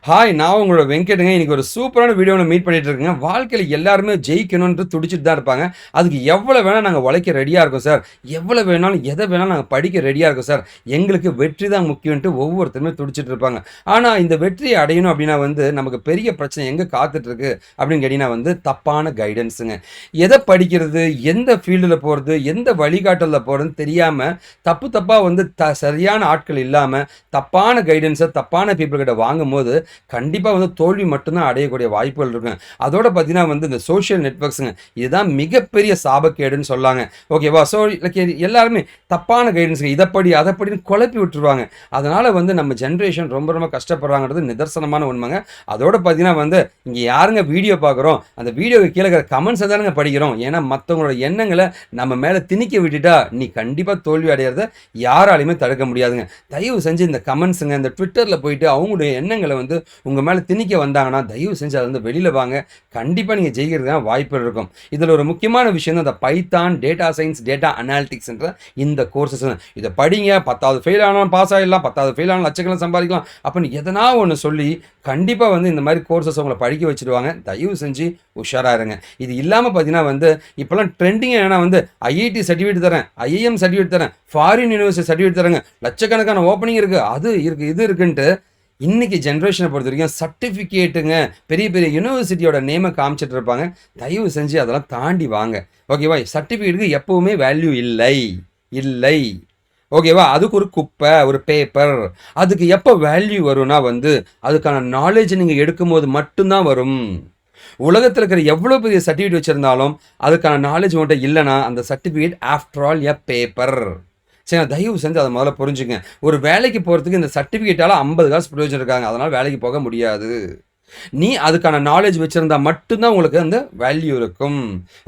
Hi, நான் உங்களோட வெங்கட்டுங்க. இன்னைக்கு ஒரு சூப்பரான வீடியோல மீட் பண்ணிட்டு இருக்கேங்க. வாழ்க்கையில எல்லாருமே ஜெயிக்கணும்ன்ட்டு துடிச்சிட்டு தான் இருப்பாங்க. அதுக்கு எவ்வளோ வேணா நாங்க உழைக்க ரெடியா இருக்கோம் சார். எவ்வளோ வேணாலும், எத வேணாலும் நாங்க படிக்க ரெடியா இருக்கோம் சார். எங்களுக்கு வெற்றி தான் முக்கியம்ன்ட்டு ஒவ்வொருத்தருமே துடிச்சிட்டு இருப்பாங்க. ஆனா, இந்த வெற்றிய அடையணும் அப்படின்னா நமக்கு பெரிய பிரச்சனை எங்க காத்துட்டு இருக்கு அப்படின்னு கேட்டீங்கன்னா தப்பான கைடன்ஸுங்க. எத படிக்கிறது, எந்த ஃபீல்டுல போறது, எந்த வழிகாட்டல்ல போறதுன்னு தெரியாம, தப்பு தப்பா சரியான ஆட்கள் இல்லாம, தப்பான கைடன்ஸ தப்பான பீப்பிள் கிட்ட வாங்கும்போது கண்டிப்பா தோல்வி மட்டும்தான் அடையக்கூடிய வாய்ப்புகள் இருக்குங்க. அதோட பார்த்தீங்கன்னா இந்த சோஷியல் நெட்வொர்க்ஸுங்க. இதுதான் மிகப்பெரிய சாபக்கேடுன்னு சொல்லாங்க. ஓகேவா? ஸோ லைக் எல்லாருமே தப்பான கைடன்ஸ்ங்க. இத படி, அத படின்னு குழப்பி விட்டுருவாங்க. அதனால நம்ம ஜெனரேஷன் ரொம்ப ரொம்ப கஷ்டப்படுறாங்கன்றது நிதர்சனமான உண்மைங்க. அதோட பார்த்தீங்கன்னா இங்க யாருங்க வீடியோ பார்க்குறோம், அந்த வீடியோவுக்கு கீழ இருக்கிற கமெண்ட்ஸ தானங்க படிக்கிறோம். ஏன்னா மத்தவங்களோட எண்ணங்கள நம்ம மேல திணிக்க விட்டுட்டா, நீ கண்டிப்பா தோல்வி அடையறத யாராலயுமே தடுக்க முடியாதுங்க. தயவு செஞ்சு இந்த கமெண்ட்ஸுங்க, இந்த ட்விட்டர்ல போயிட்டு அவங்களுடைய எண்ணங்கள உங்க மேல திணிக்க வந்தாங்கன்னா, தயவு செஞ்சு அதுலருந்து வெளில வாங்க. கண்டிப்பா நீங்க ஜெயிக்கிறதுக்கான வாய்ப்புகள் இருக்கும். இதுல ஒரு முக்கியமான விஷயம் தான் இந்த பைத்தான், டேட்டா சயின்ஸ், டேட்டா அனாலிட்டிக்ஸ்ன்ற இந்த கோர்சஸ். இத படிங்க. 10வது ஃபெயில் ஆனாலும் பாஸ் ஆயிடலாம். 10வது ஃபெயில் ஆனாலும் லட்சக்கணக்கில சம்பாதிக்கலாம். அப்படின்னு எதனா ஒண்ணு சொல்லி கண்டிப்பா இந்த மாரி கோர்சஸ் உங்கள படிக்க வச்சுடுவாங்க. தயவு செஞ்சு உஷாரா இருங்க. இது இல்லாம பார்த்தீங்கன்னா இப்பலாம் ட்ரெண்டிங் என்னன்னா ஐஐடி சர்டிஃபிகேட் தரேன், ஐஐஎம் சர்டிஃபிகேட் தரேன், ஃபாரின் யுனிவர்சிட்டி சர்டிஃபிகேட் தரேங்க, லட்சக்கணக்கான ஓப்பனிங் இருக்கு, அது இருக்கு, இது இருக்குன்ட்டு இன்னைக்கு ஜென்ரேஷனை பொறுத்த வரைக்கும் சர்டிஃபிகேட்டுங்க பெரிய பெரிய யூனிவர்சிட்டியோட நேமை காமிச்சிட்டு இருப்பாங்க. தயவு செஞ்சு அதெல்லாம் தாண்டி வாங்க. ஓகேவா? சர்டிஃபிகேட்டுக்கு எப்பவுமே வேல்யூ இல்லை, இல்லை. ஓகேவா? அதுக்கு ஒரு குப்பை, ஒரு பேப்பர். அதுக்கு எப்போ வேல்யூ வரும்னா அதுக்கான நாலேஜ் நீங்கள் எடுக்கும்போது மட்டும்தான் வரும். உலகத்தில் இருக்கிற எவ்வளோ பெரிய சர்டிஃபிகேட் வச்சுருந்தாலும் அதுக்கான நாலேஜ் உங்கள்கிட்ட இல்லைன்னா அந்த certificate after all a paper. சரி, தயவு செஞ்சு அதை முதல்ல புரிஞ்சுங்க. ஒரு வேலைக்கு போகிறதுக்கு இந்த சர்டிஃபிகேட்டால் 50 காசு பிரயோஜனம் இருக்காங்க. அதனால் வேலைக்கு போக முடியாது. நீ அதுக்கான நாலேஜ் வச்சுருந்தா மட்டும்தான் உங்களுக்கு அந்த வேல்யூ இருக்கும்.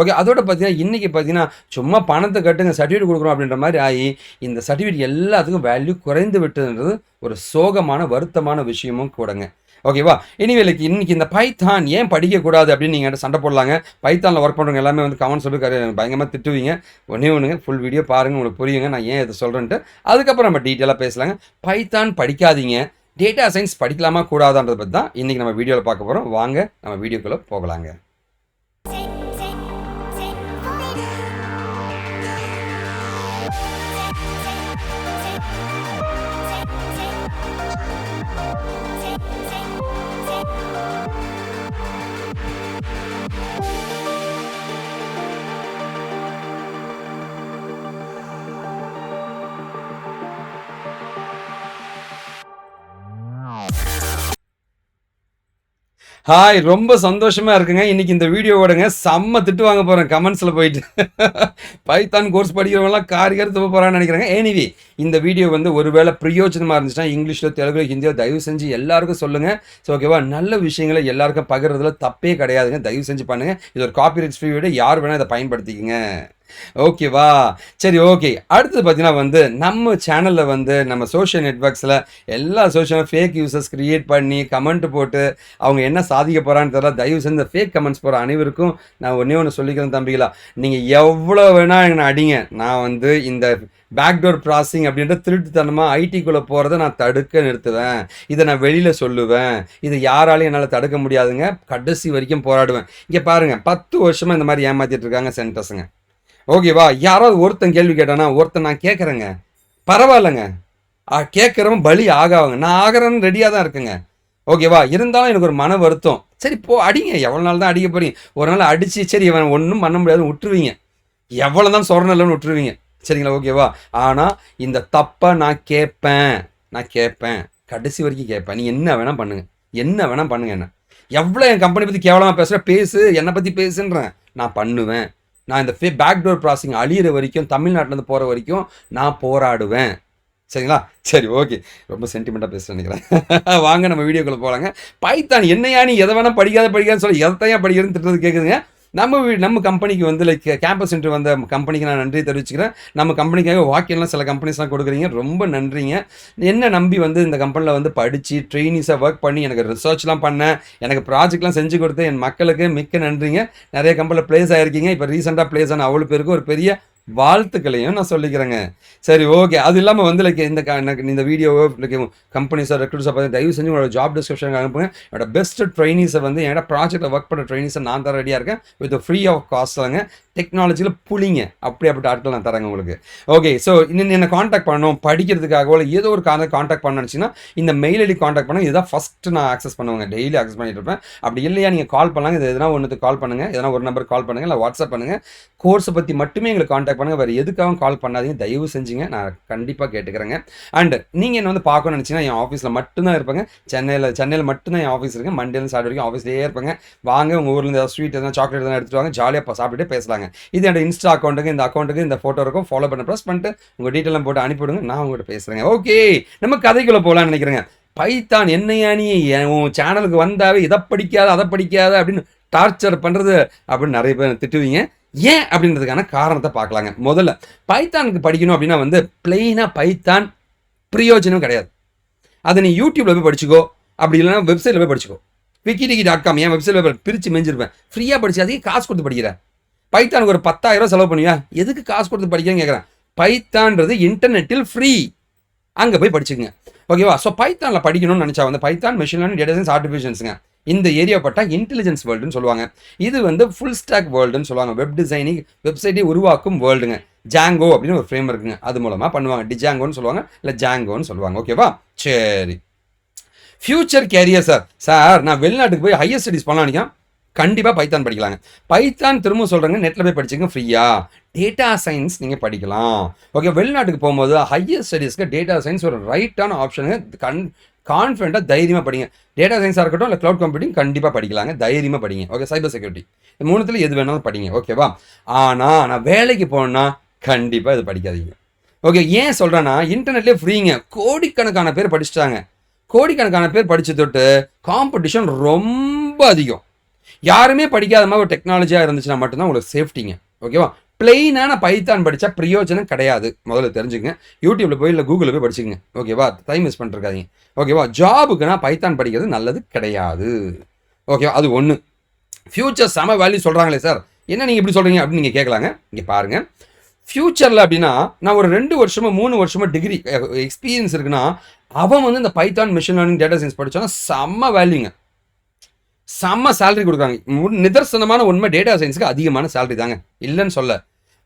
ஓகே, அதோட பார்த்தீங்கன்னா இன்றைக்கி பார்த்தீங்கன்னா சும்மா பணத்தை கட்டுங்க சர்டிஃபிகேட் கொடுக்குறோம் அப்படின்ற மாதிரி ஆகி இந்த சர்டிஃபிகேட் எல்லாத்துக்கும் வேல்யூ குறைந்து விட்டுன்றது ஒரு சோகமான வருத்தமான விஷயமும் கூடங்க. ஓகேவா? எனிவேலைக்கு இன்னைக்கு இந்த பைத்தான் ஏன் படிக்கக்கூடாது அப்படின்னு நீங்கள் சண்டை போடலாங்க. பைத்தானில் ஒர்க் பண்ணுறவங்க எல்லாமே கமெண்ட் சொல்லி பயங்கரமாக திட்டுவீங்க. ஒன்றுங்க ஃபுல் வீடியோ பாருங்கள், உங்களுக்கு புரியுங்க நான் ஏன் இதை சொல்கிறேன்ட்டு. அதுக்கப்புறம் நம்ம டீட்டெயிலாக பேசலாங்க. பைத்தான் படிக்காதீங்க, டேட்டா சயின்ஸ் படிக்கலாமா கூடாதான்றதை பற்றி தான் இன்றைக்கி நம்ம வீடியோவில் பார்க்க போகிறோம். வாங்க நம்ம வீடியோக்குள்ளே போகலாங்க. ஹாய், ரொம்ப சந்தோஷமா இருக்குங்க. இன்னைக்கு இந்த வீடியோவோடங்க செம்ம திட்டு வாங்க போறேன் கமெண்ட்ஸ்ல போயிட்டு. பைத்தான் கோர்ஸ் படிக்கிறவங்கலாம் காரி துப்ப போறான்னு நினைக்கிறாங்க. எனிவே இந்த வீடியோ ஒருவேளை பிரயோஜனமா இருந்துச்சுன்னா இங்கிலீஷ்ல, தெலுங்குல, ஹிந்தியோ தயவு செஞ்சு எல்லாருக்கும் சொல்லுங்க. ஸோ ஓகேவா? நல்ல விஷயங்களை எல்லாருக்கும் பகிர்றதுல தப்பே கிடையாதுங்க. தயவு செஞ்சு பண்ணுங்க. இது ஒரு காப்பிரைட்ஸ் ஃப்ரீ வீடியோ, யார் வேணா இதை பயன்படுத்திக்கங்க. ஓகேவா? சரி, ஓகே. அடுத்தது பார்த்தீங்கன்னா நம்ம சேனலில் நம்ம சோஷியல் நெட்வொர்க்ஸில் எல்லா சோஷியல் ஃபேக் யூசர்ஸ் க்ரியேட் பண்ணி கமெண்ட் போட்டு அவங்க என்ன சாதிக்க போகிறான்னு தெரியல. தயவு செஞ்சு இந்த ஃபேக் கமெண்ட்ஸ் போகிற அனைவருக்கும் நான் ஒன்று சொல்லிக்கிறேன் தம்பிகளா. நீங்கள் எவ்வளோ வேணால் என்னை அடிங்க. நான் இந்த பேக்டோர் ப்ராசஸிங் அப்படின்ற திருட்டுத்தனமாக ஐடிக்குள்ளே போகிறத நான் தடுக்க நிறுத்துவேன். இதை நான் வெளியில் சொல்லுவேன். இது யாராலையும் என்னால் தடுக்க முடியாதுங்க. கடைசி வரைக்கும் போராடுவேன். இங்கே பாருங்கள், 10 வருஷமாக இந்த மாதிரி ஏமாற்றிட்டு இருக்காங்க சென்டர்ஸுங்க. ஓகேவா? யாராவது ஒருத்தன் கேள்வி கேட்டானா ஒருத்தன் நான் கேட்குறேங்க, பரவாயில்லைங்க, கேட்குறவன் பலி ஆகாவங்க, நான் ஆகிறேன்னு ரெடியாக தான் இருக்குங்க. ஓகேவா? இருந்தாலும் எனக்கு ஒரு மன வருத்தம். சரி போ அடிங்க, எவ்வளோ நாள் தான் அடிக்க போறீங்க? ஒரு நாள் அடித்து சரி இவன் ஒன்றும் பண்ண முடியாதுன்னு விட்டுருவீங்க. எவ்வளோ தான் சொரணலன்னு விட்டுருவீங்க. சரிங்களா? ஓகேவா? ஆனால் இந்த தப்பை நான் கேட்பேன், கடைசி வரைக்கும் கேட்பேன். நீ என்ன வேணால் பண்ணுங்க, என்ன வேணால் பண்ணுங்க. என்ன எவ்வளோ என் கம்பெனி பற்றி கேவலமாக பேசு, என்னை பற்றி பேசுன்றேன். நான் பண்ணுவேன். நான் இந்த பேக்டோர் ப்ராசஸிங் அழியிற வரைக்கும், தமிழ்நாட்டிலேருந்து போகிற வரைக்கும் நான் போராடுவேன். சரிங்களா? சரி, ஓகே. ரொம்ப சென்டிமெண்ட்டாக பேசுகிறேன் நினைக்கிறேன். வாங்க நம்ம வீடியோக்குள்ளே போகலாங்க. பைத்தான் என்னையா நீ எதை வேணால் படிக்காதுன்னு சொல்லி எதைத்தான் படிக்கிறதுன்னு திட்டுறது கேட்குதுங்க. நம்ம கம்பெனிக்கு லைக் கேம்பஸ் இன்டர்வியூ வந்த கம்பெனிக்கு நான் நன்றி தெரிவிச்சுக்கிறேன். நம்ம கம்பெனிக்காக வாக்கியெல்லாம் சில கம்பெனிஸ்லாம் கொடுக்குறீங்க, ரொம்ப நன்றிங்க. என்ன நம்பி இந்த கம்பெனியில் படித்து ட்ரெயினிஸாக ஒர்க் பண்ணி எனக்கு ரிசர்ச்லாம் பண்ணேன், எனக்கு ப்ராஜெக்ட்லாம் செஞ்சு கொடுத்து என் மக்களுக்கு மிக்க நன்றிங்க. நிறைய கம்பெனியில் ப்ளேஸ் ஆகிருக்கீங்க. இப்போ ரீசெண்டாக ப்ளேஸ் ஆன அவ்வளோ பேருக்கு ஒரு பெரிய வாழ்த்துக்களையும் நான் சொல்லிக்கிறேங்க. சரி, ஓகே. அது இல்லாம வந்து லைக் இந்த வீடியோவோ லைக் கம்பெனிஸோ, ரெக்ரூட்டர்ஸோ பார்த்து தயவு செஞ்சு உங்களோட ஜாப் டிஸ்கிரிப்ஷன் அனுப்புங்க. என்னோட பெஸ்ட் ட்ரெய்னீஸை வந்து என்னோட ப்ராஜெக்ட்டில் ஒர்க் பண்ணுற ட்ரெய்னீஸை நான் தர ரெடியாக இருக்கேன். வித் ஃப்ரீ ஆஃப் காஸ்ட்லாங்க. டெக்னாலஜியில் புளிங்க. அப்படியாப்பட்ட ஆட்கள் நான் தரேங்க உங்களுக்கு. ஓகே. ஸோ இன்னும் என்ன காண்டாக்ட் பண்ணணும் படிக்கிறதுக்காகவோ இல்லை ஏதோ ஒரு காண்டாக்ட் பண்ணணும்னு நினச்சிங்கன்னா இந்த மெயில் ஐடி காண்டாக்ட் பண்ணுங்க. இதுதான் ஃபஸ்ட்டு நான் ஆக்சஸ் பண்ணுவேங்க. டெய்லி ஆக்சஸ் பண்ணிட்டு இருப்பேன். அப்படி இல்லையா நீங்கள் கால் பண்ணலாங்க. இது எதனா ஒன்றுக்கு கால் பண்ணுங்கள். எதனா ஒரு நம்பருக்கு கால் பண்ணுங்கள். இல்லை வாட்ஸ்அப் பண்ணுங்கள். கோர்ஸை பற்றி மட்டுமே எங்களுக்கு காண்டாக்ட் பண்ணுங்கள். வேறு எதுக்காகவும் கால் பண்ணாதீங்க. தயவு செஞ்சுங்க. நான் கண்டிப்பாக கேட்டுக்கிறேங்க. அண்ட் நீங்கள் என்ன வந்து பார்க்கணும்னு நினச்சிங்கன்னா என் ஆஃபீஸில் மட்டும்தான் இருப்பேங்க. சென்னையில் மட்டும்தான் என் ஆஃபீஸ் இருக்குது. மண்டேலேருந்து சாட்டர்டே வரைக்கும் ஆஃபீஸ்லேயே இருப்பேங்க. வாங்க, உங்கள் ஊரில் ஏதாவது ஸ்வீட் எதனா சாக்லேட் எதனா எடுத்துகிட்டு வாங்க. ஜாலியாக சாப்பிட்டுட்டு பேசலாங்க. இது என்னோட இன்ஸ்டா அக்கௌண்ட்டுக்கு இந்த அக்கௌண்ட்டுக்கு இந்த ஃபோட்டோ இருக்கும். ஃபாலோ பண்ண ப்ரெஸ் பண்ணிட்டு உங்கள் டீட்டெயிலாம் போட்டு அனுப்பிவிடுங்க. நான் உங்கள்கிட்ட பேசுகிறேங்க. ஓகே, நம்ம கதைக்குள்ளே போகலான்னு நினைக்கிறேங்க. பைத்தான் என்னையா நீ உன் சேனலுக்கு வந்தாவே இதை படிக்காத அதை படிக்காத அப்படின்னு டார்ச்சர் பண்ணுறது அப்படின்னு நிறைய பேர் திட்டுவீங்க. ஏன் அப்படின்றதுக்கான காரணத்தை பார்க்கலாங்க. முதல்ல பைத்தானுக்கு படிக்கணும் அப்படின்னா வந்து பிளெயினாக பைத்தான் பிரயோஜனம் கிடையாது. அதை நீ யூடியூப்ல போய் படிச்சுக்கோ, அப்படி இல்லைன்னா வெப்சைட்டில் போய் படிச்சுக்கோ. wikidiki.com என் வெப்சைட்டில் போய் பிரித்து மெஞ்சிருப்பேன். ஃப்ரீயாக படிச்சு அதுக்கு காசு கொடுத்து படிக்கிறேன். பைத்தானுக்கு ஒரு 10,000 செலவு பண்ணுவியா? எதுக்கு காசு கொடுத்து படிக்கிறேன்னு கேட்குறேன். பைத்தான்றது இன்டர்நெட்டில் ஃப்ரீ. அங்கே போய் படிச்சுங்க. ஓகேவா? ஸோ பைத்தானில் படிக்கணும்னு நினச்சா வந்து Python, machine learning, data science, ஆர்டிஃபிஷியல்ஸுங்க. இந்த ஏரியா பட்டா இன்டெலிஜென்ஸ் வேர்ல்டுன்னு சொல்லுவாங்க. இது வந்து ஃபுல் ஸ்டாக் வேர்ல்டுன்னு சொல்லுவாங்க. வெப் டிசைனிங், வெப்சைட்டை உருவாக்கும் வேர்ல்டுங்க. ஜாங்கோ அப்படின்னு ஒரு ஃப்ரேம் இருக்குங்க. அது மூலமாக பண்ணுவாங்க. டிஜாங்கோன்னு சொல்லுவாங்க, இல்லை ஜாங்கோன்னு சொல்லுவாங்க. ஓகேவா? சரி. ஃபியூச்சர் கேரியர் சார் நான் வெளிநாட்டுக்கு போய் ஹையர் ஸ்டடிஸ் பண்ணலாம் நினைக்கிறேன். கண்டிப்பாக பைத்தான் படிக்கலாங்க. பைத்தான் திரும்ப சொல்கிறேங்க, நெட்டில் போய் படிச்சுங்க ஃப்ரீயா. டேட்டா சயின்ஸ் நீங்கள் படிக்கலாம். ஓகே, வெளிநாட்டுக்கு போகும்போது ஹையர் ஸ்டடீஸ்க்கு டேட்டா சயின்ஸ் ஒரு ரைட்டான ஆப்ஷனுங்க. கான்ஃபிடென்ட்டாக தைரியமாக படிங்க. டேட்டா சயின்ஸாக இருக்கட்டும் இல்லை க்ளவுட் கம்ப்யூட்டிங் கண்டிப்பாக படிக்கலாங்க. தைரியமாக படிங்க. ஓகே, சைபர் செக்யூரிட்டி இந்த மூணுத்தில் எது வேணாலும் படிங்க. ஓகேவா? ஆனால் நான் வேலைக்கு போனேன்னா கண்டிப்பாக இது படிக்காதீங்க. ஓகே, ஏன் சொல்கிறேன்னா இன்டர்நெட்லேயே ஃப்ரீங்க. கோடிக்கணக்கான பேர் படிச்சுட்டாங்க. கோடிக்கணக்கான பேர் படித்து தொட்டு காம்படிஷன் ரொம்ப அதிகம். யாருமே படிக்காத மாதிரி ஒரு டெக்னாலஜியாக இருந்துச்சுன்னா மட்டும்தான் உங்களுக்கு சேஃப்டிங்க. ஓகேவா? பிளெயினான பைத்தான் படித்தா பிரயோஜனம் கிடையாது. முதல்ல தெரிஞ்சுங்க. யூடியூப்ல போய் இல்லை கூகுளில் போய் படிச்சுங்க. ஓகேவா? டைம் மிஸ் பண்ணிருக்காதீங்க. ஓகேவா? ஜாபுக்குன்னா பைத்தான் படிக்கிறது நல்லது கிடையாது. ஓகேவா? அது ஒன்று. ஃபியூச்சர் செம வேல்யூ சொல்கிறாங்களே சார், என்ன நீங்கள் இப்படி சொல்கிறீங்க அப்படின்னு நீங்கள் கேட்கலாங்க. இங்கே பாருங்கள், ஃபியூச்சரில் அப்படின்னா நான் ஒரு 2 வருஷமோ 3 வருஷமோ டிகிரி எக்ஸ்பீரியன்ஸ் இருக்குன்னா அவன் வந்து இந்த Python, machine learning, data science படித்தானா செம்ம வேல்யூங்க. செம்ம சேலரி கொடுக்குறாங்க. நிதர்சனமான உண்மை, டேட்டா சயின்ஸுக்கு அதிகமான சேலரி தாங்க, இல்லைன்னு சொல்ல.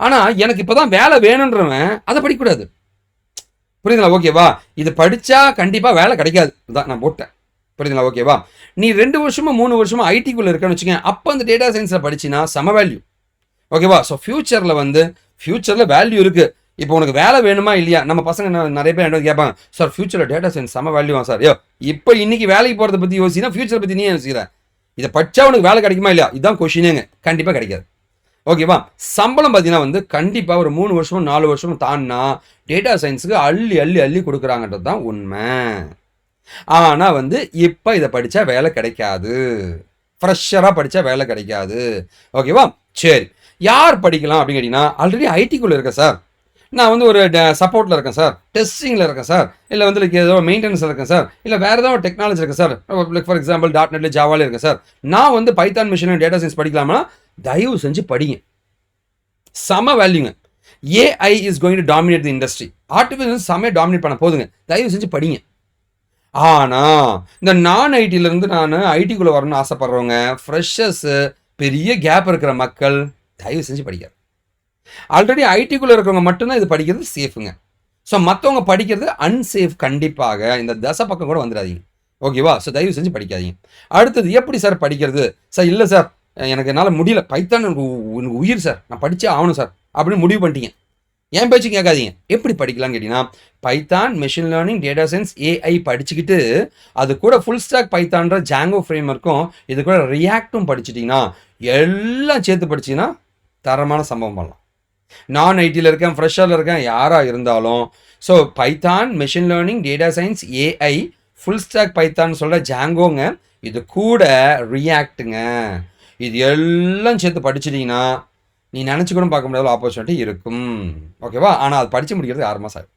ஆனால் எனக்கு இப்போ தான் வேலை வேணுன்றவன் அதை படிக்கக்கூடாது. புரியுதுங்களா? ஓகேவா? இது படித்தா கண்டிப்பாக வேலை கிடைக்காது தான் நான் போட்டேன். புரியுதுங்களா? ஓகேவா? நீ 2 வருஷமோ 3 வருஷமோ ஐடிக்குள்ளே இருக்கன்னு வச்சுக்கேன், அப்போ அந்த டேட்டா சயின்ஸில் படிச்சின்னா செம வேல்யூ. ஓகேவா? ஸோ ஃபியூச்சரில் வேல்யூ இருக்குது. இப்போ உனக்கு வேலை வேணுமா இல்லையா? நம்ம பசங்க நிறைய பேர் என்ன கேட்பாங்க, சார் ஃபியூச்சரில் டேட்டா சயின்ஸ் செம வேல்யூவா சார்? இப்போ இன்னைக்கு வேலைக்கு போகிறத பற்றி யோசினா ஃபியூச்சரை பற்றி நீ யோசிக்கிற. இதை படித்தா உனக்கு வேலை கிடைக்குமா இல்லையா? இதுதான் கொஷினுங்க. கண்டிப்பாக கிடைக்காது. ஓகேவா? சம்பளம் பார்த்தீங்கன்னா வந்து கண்டிப்பாக ஒரு 3 வருஷமும் 4 வருஷமும் தாண்டினா டேட்டா சயின்ஸுக்கு அள்ளி அள்ளி அள்ளி கொடுக்குறாங்கன்றது தான் உண்மை. ஆனால் வந்து இப்போ இதை படித்தா வேலை கிடைக்காது. ஃப்ரெஷராக படித்தா வேலை கிடைக்காது. ஓகேவா? சரி, யார் படிக்கலாம் அப்படின்னு கேட்டிங்கன்னா, ஆல்ரெடி ஐடிக்குள்ளே இருக்கேன் சார், நான் வந்து ஒரு சப்போர்ட்டில் இருக்கேன் சார், டெஸ்டிங்கில் இருக்கேன் சார், இல்லை வந்து லைக் ஏதோ மெயின்டெனன்ஸில் இருக்கேன் சார், இல்லை வேறு ஏதோ ஒரு டெக்னாலஜி இருக்கேன் sir, like for example .NET ஜாவாலே இருக்கேன் சார், நான் வந்து பைத்தான், மிஷின், டேட்டா சயின்ஸ் படிக்கலாமா? தயவு செஞ்சு படிங்க. செம வேல்யூங்க. AI is going to dominate the industry. Artificial செம்மையை டாமினேட் பண்ண போதுங்க. தயவு செஞ்சு படிங்க. ஆனால் இந்த நான் ஐடியிலேருந்து நான் ஐடிக்குள்ளே வரணும்னு ஆசைப்படுறவங்க, ஃப்ரெஷர்ஸு, பெரிய கேப் இருக்கிற மக்கள் தயவு செஞ்சு படிக்காது. ஆல்ரெடி ஐடிக்குள்ளே இருக்கிறவங்க மட்டும்தான் இது படிக்கிறது சேஃபுங்க. ஸோ மற்றவங்க படிக்கிறது அன்சேஃப். கண்டிப்பாக இந்த தசை பக்கம் கூட வந்துடாதீங்க. ஓகேவா? ஸோ தயவு செஞ்சு படிக்காதீங்க. அடுத்தது, எப்படி சார் படிக்கிறது? சார் இல்லை சார் எனக்கு என்னால் முடியல, பைத்தான் எனக்கு உயிர் சார், நான் படித்தே ஆகணும் சார் அப்படின்னு முடிவு பண்ணிட்டீங்க. ஏன் பேச்சு கேட்காதீங்க. எப்படி படிக்கலாம்னு கேட்டிங்கன்னா, Python, machine learning, data science, AI படிச்சுக்கிட்டு அது கூட ஃபுல் ஸ்டாக் பைத்தான்ற ஜாங்கோ ஃப்ரேம் இருக்கும், இது கூட ரியாக்டும் படிச்சிட்டிங்கன்னா, எல்லாம் சேர்த்து படிச்சிங்கன்னா தரமான சம்பவம் பண்ணலாம். நான் ஐடியில் இருக்கேன், ஃப்ரெஷரில் இருக்கேன், யாராக இருந்தாலும் so python, machine learning, data science, AI, full stack python சொல்கிற ஜாங்கோங்க, இது கூட ரியாக்டுங்க, இது எல்லாம் சேர்த்து படிச்சிட்டிங்கன்னா நீ நினச்சி கூட பார்க்க முடியாத ஆப்பர்ச்சுனிட்டி இருக்கும். ஓகேவா? ஆனால் அது படித்து முடிக்கிறது 6 மாதம் ஆகும்.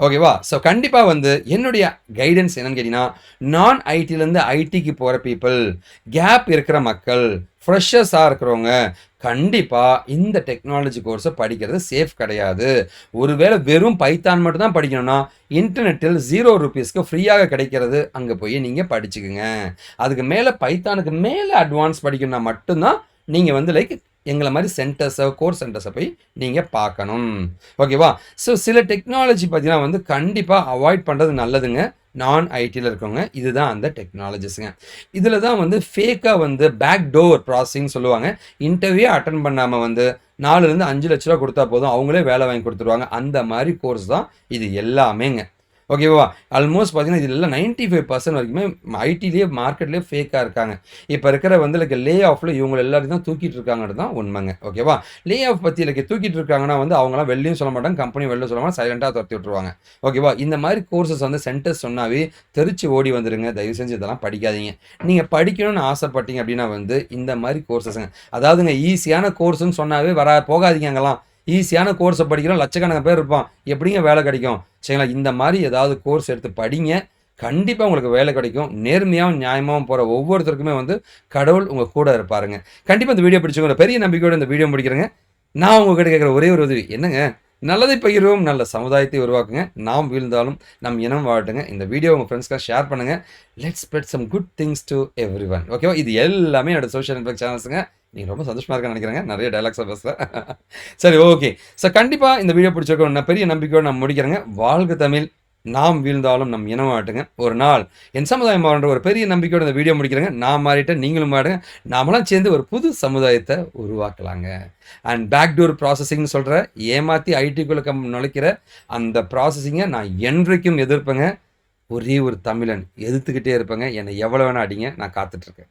ஓகேவா? ஸோ கண்டிப்பாக வந்து என்னுடைய கைடன்ஸ் என்னன்னு கேட்டிங்கன்னா, நான் ஐடியிலேருந்து ஐடிக்கு போகிற பீப்புள், கேப் இருக்கிற மக்கள், ஃப்ரெஷர்ஸா இருக்கிறவங்க கண்டிப்பா இந்த டெக்னாலஜி கோர்ஸ படிக்கிறது சேஃப் கிடையாது. ஒருவேளை வெறும் பைத்தான் மட்டும் தான் படிக்கணும்னா, இன்டர்நெட்டில் ₹0க்கு ஃப்ரீயாக கிடைக்கிறது. அங்க போய் நீங்க படிச்சுக்குங்க. அதுக்கு மேல பைத்தானுக்கு மேல அட்வான்ஸ் படிக்கணும்னா மட்டும் தான் நீங்க வந்து லைக் எங்கள மாரி சென்டர்ஸ, கோர்ஸ் சென்டர்ஸ போய் நீங்க பார்க்கணும். ஓகேவா? ஸோ சில டெக்னாலஜி பார்த்தீங்கன்னா வந்து கண்டிப்பா அவாய்ட் பண்றது நல்லதுங்க. நான் ஐடில இருக்கவங்க. இதுதான் அந்த டெக்னாலஜிஸ்ங்க. இதில தான் வந்து ஃபேக்கா வந்து பேக் டோர் ப்ராசஸிங்ன்னு சொல்லுவாங்க. இன்டர்வியூவே அட்டெண்ட் பண்ணாம வந்து 4லருந்து ₹5,00,000 குடுத்தா போதும். அவங்களே வேலை வாங்கி குடுத்துருவாங்க. அந்த மாரி கோர்ஸ் தான் இது எல்லாமேங்க. ஓகேவா? ஆல்மோஸ்ட் பார்த்தீங்கன்னா, இதுல எல்லாம் 95% வரைக்குமே ஐடிலயே மார்க்கெட்லயே ஃபேக்கா இருக்காங்க. இப்ப இருக்கிற வந்து லைக் லே ஆஃப்ல இவங்க எல்லாரையும் தான் தூக்கிட்டு இருக்காங்கன்றது தான் உண்மைங்க. ஓகேவா? லே ஆஃப் பத்தி லைக் தூக்கிட்டு இருக்காங்கன்னா வந்து அவங்கலாம் வெளிலயும் சொல்ல மாட்டாங்க. கம்பெனி வெளில சொல்ல மாட்டாங்க. சைலன்ட்டா தொரத்தி விட்டுருவாங்க. ஓகேவா? இந்த மாரி கோர்ஸஸ் வந்து சென்டர்ஸ் சொன்னாவே தெறிச்சு ஓடி வந்துருங்க. தயவு செஞ்சு இதெல்லாம் படிக்காதீங்க. நீங்க படிக்கணும்னு ஆசைப்பட்டீங்க அப்படின்னா வந்து இந்த மாரி கோர்ஸஸ்ங்க. அதாவதுங்க ஈஸியான கோர்ஸ்ன்னு சொன்னாவே போகாதீங்க அங்கலாம். ஈஸியான கோர்ஸ படிக்கிறோம். லட்சக்கணக்கான பேர் இருப்பான். எப்படிங்க வேலை கிடைக்கும்? சரிங்களா? இந்த மாரி ஏதாவது கோர்ஸ் எடுத்து படிங்க. கண்டிப்பா உங்களுக்கு வேலை கிடைக்கும். நேர்மையாவும், நியாயமாவும் போற ஒவ்வொருத்தருக்குமே வந்து கடவுள் உங்க கூட இருப்பாருங்க. கண்டிப்பா இந்த வீடியோ பிடிச்சவங்க பெரிய நம்பிக்கையோட இந்த வீடியோ முடிக்கிறேங்க. நான் உங்ககிட்ட கேட்கிற ஒரே ஒரு உதவி என்னங்க? நல்லதை பகிர்வோம், நல்ல சமுதாயத்தை உருவாக்குங்க. நாம் வீழ்ந்தாலும் நம் இனம் வாழட்டுங்க. இந்த வீடியோ உங்க ஃப்ரெண்ட்ஸ்க்கு ஷேர் பண்ணுங்க. Let's spread some good things to everyone. ஓகேவா? இது எல்லாமே என்னோட சோசியல் நெட்வொர்க் சேனல்ஸ்ங்க. நீங்க ரொம்ப சந்தோஷமா இருக்கேன்னு நினைக்கிறேங்க. நெறைய டயலாக்ஸா பேசுறேன். சரி ஓகே. ஸோ கண்டிப்பா இந்த வீடியோ பிடிச்சிருக்கும். நான் பெரிய நம்பிக்கையோட நான் முடிக்கிறேங்க. வாழ்க தமிழ்! நாம் வீழ்ந்தாலும் நம் இனம் வாழட்டுங்க. ஒரு நாள் என் சமுதாயம் மாறுன்ற ஒரு பெரிய நம்பிக்கையோட இந்த வீடியோ முடிக்கிறேங்க. நான் மாறிட்டேன். நீங்களும் மாறுங்க. நாமெல்லாம் சேர்ந்து ஒரு புது சமுதாயத்த உருவாக்கலாங்க. அண்ட் பேக்டோர் ப்ராசஸிங்ன்னு சொல்ற ஏமாத்தி ஐடிக்குள்ள நுழைக்கிற அந்த ப்ராசஸிங்க நான் என்றைக்கும் எதிர்ப்பேங்க. ஒரே ஒரு தமிழன் எதிர்த்துக்கிட்டே இருப்பேங்க. என்னை எவ்வளோ வேணா அடிங்க. நான் காத்துட்டு இருக்கேன்.